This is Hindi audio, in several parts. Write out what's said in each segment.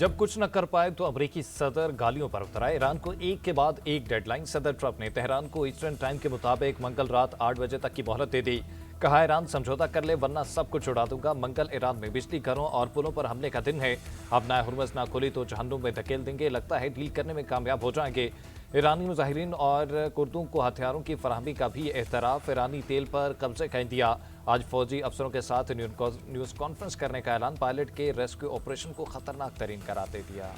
जब कुछ न कर पाए तो अमेरिकी सदर गालियों पर उतर आए। ईरान को एक के बाद एक डेडलाइन। सदर ट्रंप ने तेहरान को ईस्टर्न टाइम के मुताबिक मंगल रात 8 बजे तक की मोहलत दे दी। कहा, ईरान समझौता कर ले वरना सब कुछ उड़ा दूंगा। मंगल ईरान में बिजली घरों और पुलों पर हमले का दिन है। अब नाए हुर्मुज़ ना खुली तो जहन्नुम में धकेल देंगे। लगता है डील करने में कामयाब हो जाएंगे। ईरानी मुजाहिरीन और कुर्दों को हथियारों की फराहमी का भी एतराफ़। ईरानी तेल पर कब्जे का इंदिया। आज फौजी अफसरों के साथ न्यूज़ कॉन्फ्रेंस करने का ऐलान। पायलट के रेस्क्यू ऑपरेशन को खतरनाक तरीन करार दे दिया।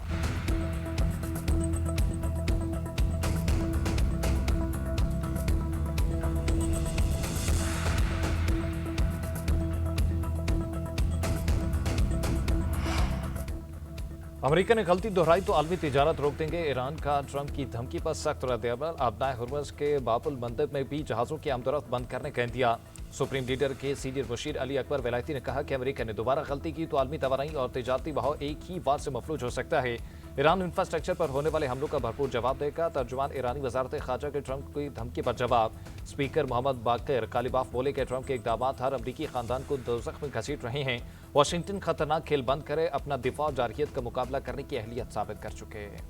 अमेरिका ने गलती दोहराई तो आलमी तिजारत रोक देंगे। ईरान का ट्रंप की धमकी पर सख्त रद्द-ए-अमल। अब नाए हुर्मुज़ के बाबुल मंदब में भी जहाज़ों की आमदोरफ्त बंद करने का इंदिया। सुप्रीम लीडर के सीनियर मुशीर अली अकबर वलायती ने कहा कि अमेरिका ने दोबारा गलती की तो आलमी तवानाई और तिजारती बहाव एक ही बार से मफलूज हो सकता है। ईरान इंफ्रास्ट्रक्चर पर होने वाले हमलों का भरपूर जवाब देगा। तर्जुमान ईरानी वजारत खारजा के ट्रंप की धमकी पर जवाब। स्पीकर मोहम्मद बाकिर कालिबाफ बोले कि ट्रंप के इकदामात हर अमरीकी खानदान को दोज़ख में घसीट रहे हैं। वाशिंगटन खतरनाक खेल बंद करे, अपना दिफा और जारहियत का मुकाबला करने की अहलियत साबित कर चुके हैं।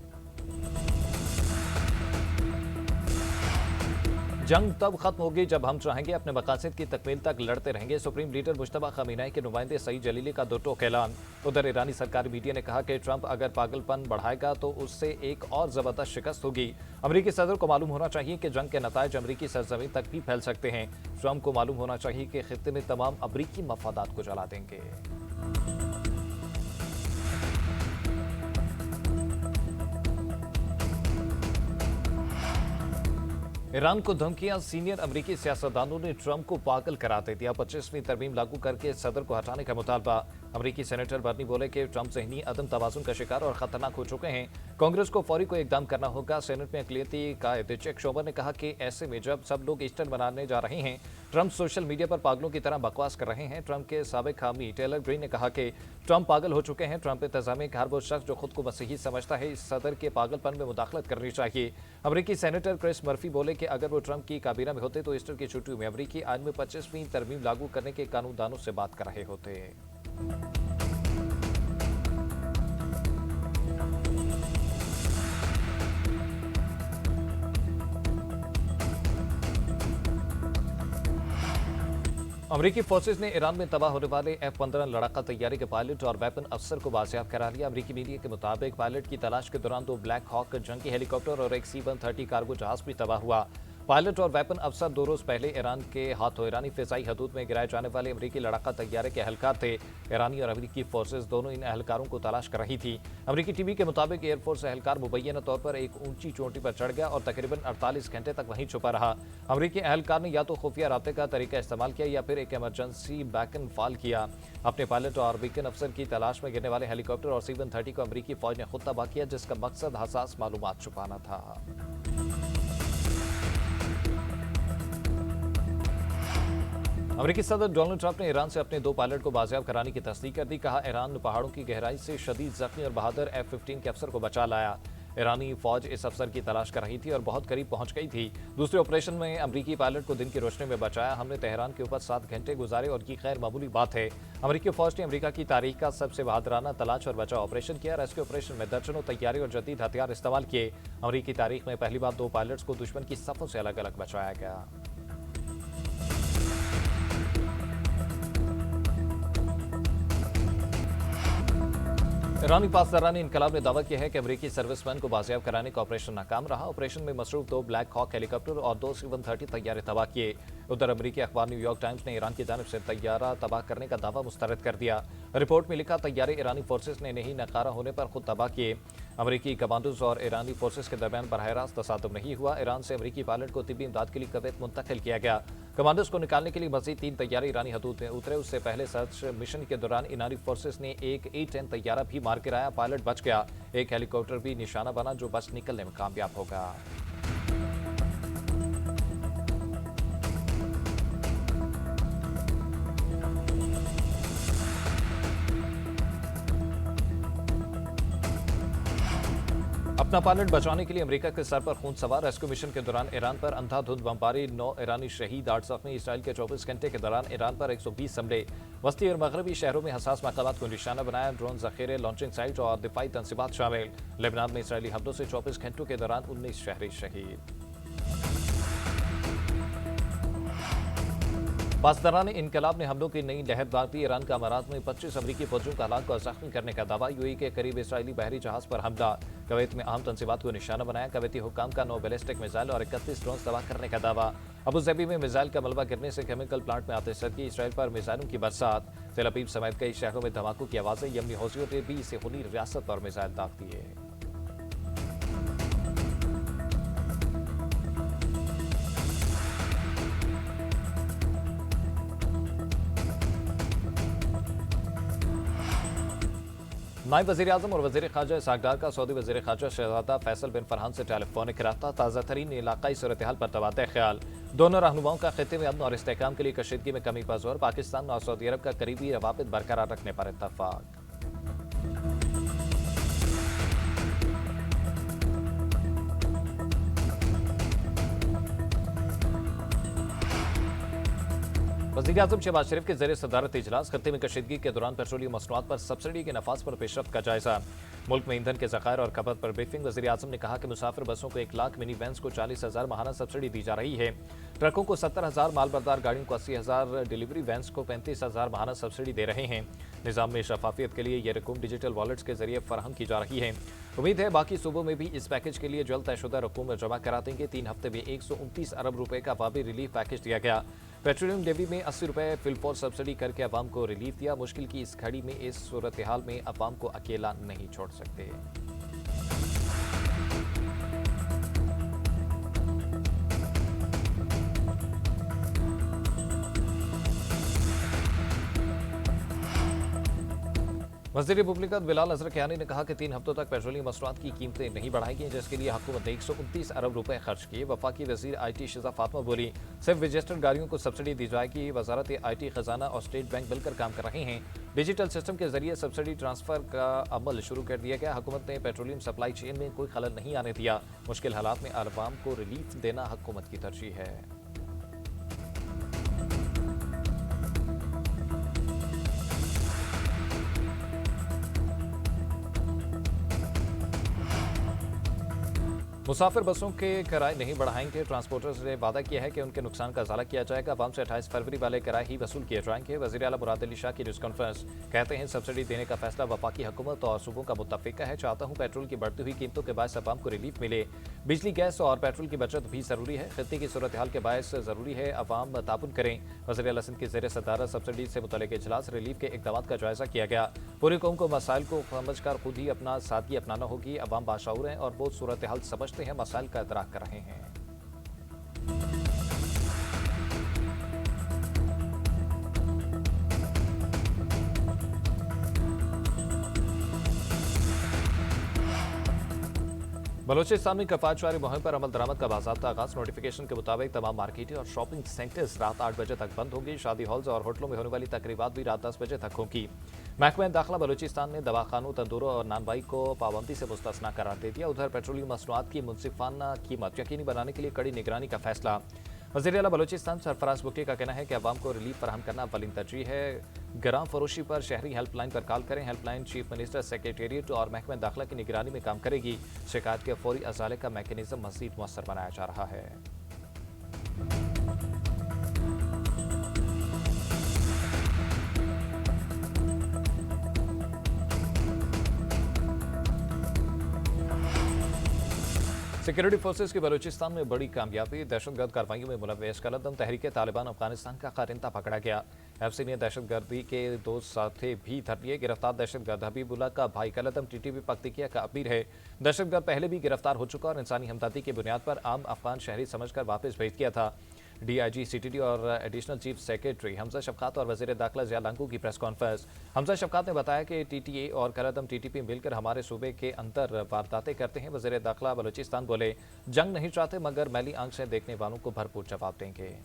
जंग तब खत्म होगी जब हम चाहेंगे अपने मकासद की तकमील तक लड़ते रहेंगे। सुप्रीम लीडर मुश्तबा खमीनाई के नुमाइंदे सईद जलीली का दो टोक ऐलान। उधर ईरानी सरकारी मीडिया ने कहा कि ट्रंप अगर पागलपन बढ़ाएगा तो उससे एक और जबरदस्त शिकस्त होगी। अमेरिकी सदर को मालूम होना चाहिए कि जंग के नतायज अमेरिकी सरजमीन तक भी फैल सकते हैं। ट्रंप को मालूम होना चाहिए कि खित्ते में तमाम अमेरिकी मफादात को जला देंगे। ईरान को धमकियां। सीनियर अमेरिकी सियासतदानों ने ट्रंप को पागल करार दे दिया। 25वीं तरमीम लागू करके सदर को हटाने का मुतालबा। अमेरिकी सेनेटर बर्नी बोले कि ट्रंप ज़हनी अदम तवाज़ुन का शिकार और खतरनाक हो चुके हैं। कांग्रेस को फौरी को इकदाम करना होगा। सेनेट में अक़लियती कायद चेक शोवर ने कहा कि ऐसे में जब सब लोग ईस्टर मनाने जा रहे हैं, ट्रंप सोशल मीडिया पर पागलों की तरह बकवास कर रहे हैं। ट्रंप के साबिक हामी टेलर ग्रीन ने कहा कि ट्रंप पागल हो चुके हैं। ट्रंप इंतजामिया का हर वो शख्स जो खुद को मसीही समझता है, इस सदर के पागलपन में मुदाखलत करनी चाहिए। अमेरिकी सेनेटर क्रिस मर्फी बोले कि अगर वो ट्रंप की काबीना में होते तो ईस्टर की छुट्टियों में अमेरिकी आइन में 25वीं तरमीम लागू करने के कानूनदानों से बात कर रहे होते। अमेरिकी फोर्सेज ने ईरान में तबाह होने वाले F-15 लड़ाका तैयारी के पायलट और वेपन अफसर को बाजियाब करा लिया। अमेरिकी मीडिया के मुताबिक पायलट की तलाश के दौरान 2 ब्लैक हॉक जंगी हेलीकॉप्टर और एक C-130 कार्गो जहाज भी तबाह हुआ। पायलट और वेपन अफसर 2 रोज पहले ईरान के हाथों ईरानी फिजाई हदूद में गिराए जाने वाले अमेरिकी लड़ाका तैयारे के अहलकार थे। ईरानी और अमेरिकी फोर्सेज दोनों इन अहलकारों को तलाश कर रही थी। अमेरिकी टीवी के मुताबिक एयरफोर्स अहलकार मुबैना तौर पर एक ऊंची चोटी पर चढ़ गया और तकरीबन 48 घंटे तक वहीं छुपा रहा। अमेरिकी अहलकार ने या तो खुफिया राब्ते का तरीका इस्तेमाल किया या फिर एक इमरजेंसी बैकन फॉल किया। अपने पायलट और वीकन अफसर की तलाश में गिरने वाले हेलीकॉप्टर और C-130 को अमेरिकी फौज ने खुद तबाह किया, जिसका मकसद हसास मालूमात छुपाना था। अमेरिकी सदर डोनाल्ड ट्रंप ने ईरान से अपने 2 पायलट को बाजियाब कराने की तस्दीक कर दी। कहा, ईरान पहाड़ों की गहराई से शदीद जख्मी और बहादुर F-15 के अफसर को बचा लाया। ईरानी फौज इस अफसर की तलाश कर रही थी और बहुत करीब पहुंच गई थी। दूसरे ऑपरेशन में अमेरिकी पायलट को दिन की रोशनी में बचाया। हमने तेहरान के ऊपर 7 घंटे गुजारे और ये गैर मामूली बात है। अमेरिकी फौज ने अमेरिका की तारीख का सबसे बहादुराना तलाश और बचाव ऑपरेशन किया। रेस्क्यू ऑपरेशन में दर्जनों तैयारी और जदीद हथियार इस्तेमाल किए। अमेरिकी तारीख में पहली बार 2 पायलट्स को दुश्मन की सफों से अलग अलग बचाया गया। ईरानी पासदारानी इनकलाब ने दावा किया है कि अमेरिकी सर्विसमैन को बाजियाब कराने का ऑपरेशन नाकाम रहा। ऑपरेशन में मसरूफ 2 ब्लैक हॉक हेलीकॉप्टर और 2 C-130 तैयारे तबाह किए। उधर अमेरिकी अखबार न्यूयॉर्क टाइम्स ने ईरान की जानिब से तैयारा तबाह करने का दावा मुस्तरद कर दिया। रिपोर्ट में लिखा, तैयारे ईरानी फोर्सेज ने नहीं नकारा होने पर खुद तबाह किए। अमेरिकी कमांडोज और ईरानी फोर्सेज के दरमियान बरह रास्त तसादुम नहीं हुआ। ईरान से अमेरिकी पायलट को तिब्बी इमदाद के लिए कुवैत मुंतकिल किया गया। कमांडोज को निकालने के लिए मजीद 3 तैयारे ईरानी हदूद में उतरे। उससे पहले सर्च मिशन के दौरान ईरानी फोर्सेज ने एक A-10 तैयारा भी मार गिराया। पायलट बच गया। एक हेलीकॉप्टर भी निशाना बना जो बच निकलने में कामयाब होगा। अपना पायलट बचाने के लिए अमेरिका के सर पर खून सवार। रेस्क्यू मिशन के दौरान ईरान पर अंधाधुंध बमबारी, 9 ईरानी शहीद, 8 जख्मी। इसराइल के 24 घंटे के दौरान ईरान पर 120 हमले। वस्ती और मगरबी शहरों में हसास मकामात को निशाना बनाया। ड्रोन जखीरे, लॉन्चिंग साइट और दिफाई तंसीबात शामिल। लेबनान में इसराइली हमलों से 24 घंटों के दौरान 19 शहरी शहीद। पासदारान इनकलाब ने हमलों की नई लहर दाग दी। ईरान का अमारात में 25 अमरीकी फौजियों का हलाक और जख्मी करने का दावा। यूएई के करीब इसराइली बहरी जहाज पर हमला। कुवैत में अहम तंसीबात को निशाना बनाया। कुवैती हुक्काम का 9 बैलिस्टिक मिसाइल और 31 ड्रोन तबाह करने का दावा। अबुधाबी में मिसाइल का मलबा गिरने से केमिकल प्लांट में आतिशबाजी। इसराइल पर मिसाइलों की बरसात। तेल अवीव समेत कई शहरों में धमाकों की आवाजें। यमनी हौसियों ने भी सिहोनी रियासत पर मिसाइल दाग दिए। नायब वज़ीर आज़म और वज़ीर ख़ारजा इसहाक़ का सऊदी वज़ीर ख़ारजा शहज़ादा फैसल बिन फरहान से टेलीफोनिक रब्ता। ताज़ा तरीन इलाक़ाई सूरत-ए-हाल पर तबादला ख्याल। दोनों रहनुमाओं का ख़ित्ते में अमन और इस्तेहकाम के लिए कशीदगी में कमी पर ज़ोर। पाकिस्तान और सऊदी अरब का करीबी रवाबित बरकरार रखने पर इत्तफ़ाक़। वज़ीर आज़म शहबाज शरीफ के ज़रिए सदारत इजलास। खत्ते में कशीदगी के दौरान पेट्रोलियम मसनूआत पर सब्सिडी के नफाज पर पेशरफ्त का जायजा। मुल्क में ईंधन के ज़खायर और खपत पर ब्रीफिंग। वज़ीर आज़म ने कहा कि मुसाफिर बसों को 1 लाख, मिनी वैन्स को 40,000 माहाना सब्सिडी दी जा रही है। ट्रकों को 70,000, मालबरदार गाड़ियों को 80,000, डिलीवरी वैन्स को 35,000 माहाना सब्सिडी दे रहे हैं। निज़ाम में शफाफियत के लिए ये रकूम डिजिटल वॉलेट्स के जरिए फराहम की जा रही है। उम्मीद है बाकी सूबों में भी इस पैकेज के लिए जल्द तयशुदा रकूम जमा करा देंगे। 3 हफ्ते में 129 अरब रुपए का वाबी रिलीफ पैकेज दिया गया। पेट्रोलियम लेवी में 80 रुपए फिलफोर सब्सिडी करके अवाम को रिलीफ दिया। मुश्किल की इस घड़ी में इस सूरत हाल में अवाम को अकेला नहीं छोड़ सकते। वज़ीर मुमलिकत बिलाल अज़रक़यानी ने कहा कि 3 हफ्तों तक पेट्रोलियम मसनूआत की कीमतें नहीं बढ़ाएंगी, जिसके लिए हुकूमत ने 129 अरब रुपए खर्च किए। वफाकी वज़ीर IT शिज़ा फातिमा बोली, सिर्फ रजिस्टर्ड गाड़ियों को सब्सिडी दी जाएगी। वजारत IT खजाना और स्टेट बैंक मिलकर काम कर रहे हैं। डिजिटल सिस्टम के जरिए सब्सिडी ट्रांसफर का अमल शुरू कर दिया गया। हुकूमत ने पेट्रोलियम सप्लाई चेन में कोई खलल नहीं आने दिया। मुश्किल हालात में आवाम को रिलीफ देना हुकूमत की तरजीह है। मुसाफिर बसों के किराए नहीं बढ़ाएंगे। ट्रांसपोर्टर्स ने वादा किया है कि उनके नुकसान का इजाला किया जाएगा। अवाम से 28 फरवरी वाले किराए ही वसूल किए जाएंगे। वज़ीर आला मुराद अली शाह की न्यूज़ कॉन्फ्रेंस। कहते हैं सब्सिडी देने का फैसला वफाकी हुकूमत और सूबों का मुत्तफ़िका है। चाहता हूँ पेट्रोल की बढ़ती हुई कीमतों के बायस अवाम को रिलीफ मिले। बिजली, गैस और पेट्रोल की बचत भी ज़रूरी है। खित्ते की सूरत हाल के बायस ज़रूरी है अवाम ताउन करें। वज़ीर आला सिंध के ज़रिए सदारत सब्सिडी से मुतल्लिक़ इजलास। रिलीफ के इक़दाम का जायज़ा किया गया। पूरी कौम को मसाइल को समझ कर खुद ही अपना सादगी अपनाना होगी। अवाम बाशऊर हैं और वो सूरत हाल समझते हैं, मसाइल का इदराक कर रहे हैं। बलोचिस्तान में कफायतशारी मुहिम पर अमल दरामद का बाज़ाब्ता आगाज। नोटिफिकेशन के मुताबिक तमाम मार्केटें और शॉपिंग सेंटर्स रात 8 बजे तक बंद होंगी। शादी हॉल्स और होटलों में होने वाली तकरीबात भी रात 10 बजे तक होंगी। महकमा दाखिला बलोचिस्तान ने दवाखानों, तंदूरों और नानबाई को पाबंदी से मुस्तस्ना करार दे दिया। उधर पेट्रोलियम मसनूआत की मुनसिफाना कीमत यकीनी बनाने के लिए कड़ी निगरानी का फैसला। वज़ीर आला बलोचिस्तान सरफराज बुक्की का कहना है कि अवाम को रिलीफ फराहम करना अव्वलीन तरजीह है। गराम फरोशी पर शहरी हेल्पलाइन पर कॉल करें। हेल्पलाइन चीफ मिनिस्टर, सेक्रेटेरिएट और महकमा दाखिला की निगरानी में काम करेगी। शिकायत के फौरी अजाले का मैकेनिज्म मज़ीद मुअस्सर बनाया जा रहा है। सिक्योरिटी फोर्सेस की बलूचिस्तान में बड़ी कामयाबी। दहशतगर्द कार्रवाइयों में मुलव्वस कलदम तहरीक तालिबान अफगानिस्तान का कारिंदा पकड़ा गया। एफसी ने दहशतगर्दी के 2 साथी भी धर लिए। गिरफ्तार दहशतगर्द हबीबुल्ला का भाई कलदम टीटीपी पख्तिकिया का अमीर है। दहशतगर्द पहले भी गिरफ्तार हो चुका और इंसानी हमदर्दी की बुनियाद पर आम अफगान शहरी समझकर वापस भेज दिया था। DIG CTD और additional chief secretary Hamza Shafqat और वज़ीर दाखिला ज़िया लांगू की प्रेस कॉन्फ्रेंस। हमजा शफकात ने बताया कि TTA और कलदम TTP मिलकर हमारे सूबे के अंदर वारदातें करते हैं। वज़ीर दाखिला बलूचिस्तान बोले, जंग नहीं चाहते मगर मैली आंख से देखने वालों को भरपूर जवाब देंगे।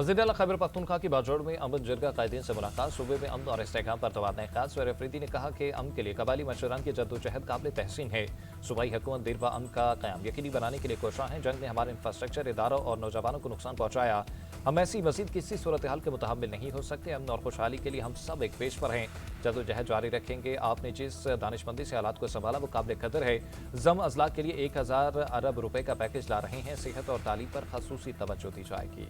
वज़ीर-ए-आला खैबर पख्तूनख्वा की बाजौड़ में अमन जिरगा कायदीन से मुलाकात। सूबे में अमन और इस्तेहकाम पर तवाज़ुन ख़ास। सैयद अफरीदी ने कहा कि अमन के लिए कबायली मशरान की जद्दोजहद काबिल तहसीन है। सूबाई हुकूमत देर व अमन का क़याम यकीनी बनाने के लिए कोशां है। जंग ने हमारे इंफ्रास्ट्रक्चर, इदारों और नौजवानों को नुकसान पहुंचाया। हम ऐसी मजीद किसी सूरत हाल के मुतहम्मिल नहीं हो सकते। अमन और खुशहाली के लिए हम सब एक पेश पर हैं। जद्दोजहद जारी रखेंगे। आपने जिस दानिशमंदी से हालात को संभाला वो काबिल कदर है। जम अजला के लिए 1000 अरब रुपए का पैकेज ला रहे हैं। सेहत और तालीम पर खसूसी तवज्जो दी जाएगी।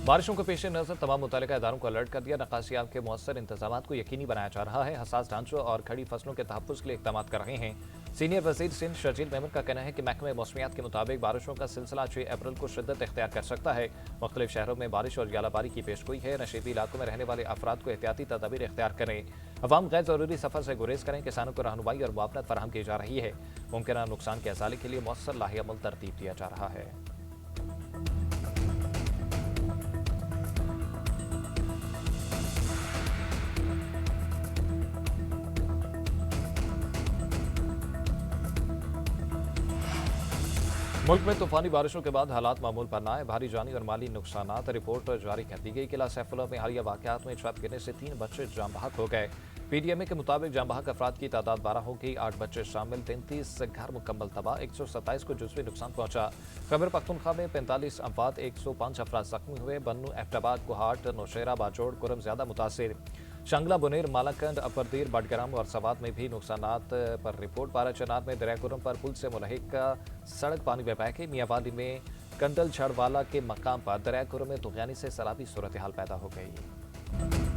बारिशों के पेश नज़र तमाम मुतल्लिका इदारों को अलर्ट कर दिया। नकासियाब के मौसर इंतजाम को यकीनी बनाया जा रहा है। हसास ढांचों और खड़ी फसलों के तहफ़्फ़ुज़ के लिए इक़दाम कर रहे हैं। सीनियर वज़ीर सिंध शर्जील मेमन का कहना है कि महकमे मौसमियात के मुताबिक बारिशों का सिलसिला 6 अप्रैल को शिद्दत इख्तियार कर सकता है। मुख्तलिफ शहरों में बारिश और यालाबारी की पेशगोई है। नशीबी इलाकों में रहने वाले अफराद को एहतियाती तदाबीर इख्तियार करें। अवाम गैर ज़रूरी सफ़र से गुरेज करें। किसानों को रहनुमाई और मुआवनत फराहम की जा रही है। मुमकिन नुकसान के अज़ाले के लिए मौसर लाहेअमल तरतीब दिया जा रहा है। मुल्क में तूफानी बारिशों के बाद हालात मामूल पर न आए। भारी जानी और माली नुकसानात रिपोर्ट जारी कर दी गई। किला सैफुल्लाह में हालिया वाक़यात में छत गिरने से 3 बच्चे जाम बहक हो गए। PDMA के मुताबिक जाम बहक अफराद की तादाद 12 हो गई। 8 बच्चे शामिल। 33 घर मुकम्मल तबाह। 127 को जुज़वी नुकसान पहुंचा। खैबर पख्तूनख्वा में 45 अफराद 105 अफराद जख्मी हुए। बन्नू, एबटाबाद, कोहाट, नौशेरा, बाजौड़, कुरम ज्यादा मुतासिर। शंगला, बुनेर, मालाकंड, अपरदीर, बडग्राम और सवात में भी नुकसानात पर रिपोर्ट। बारा चनार में दरिया कुरम पर पुल से मुलहिक सड़क पानी में बह गई। मियावाली में कंडल छड़वाला के मकाम पर दरिया कुरम में तुगयानी से सैलाबी सूरत हाल पैदा हो गई।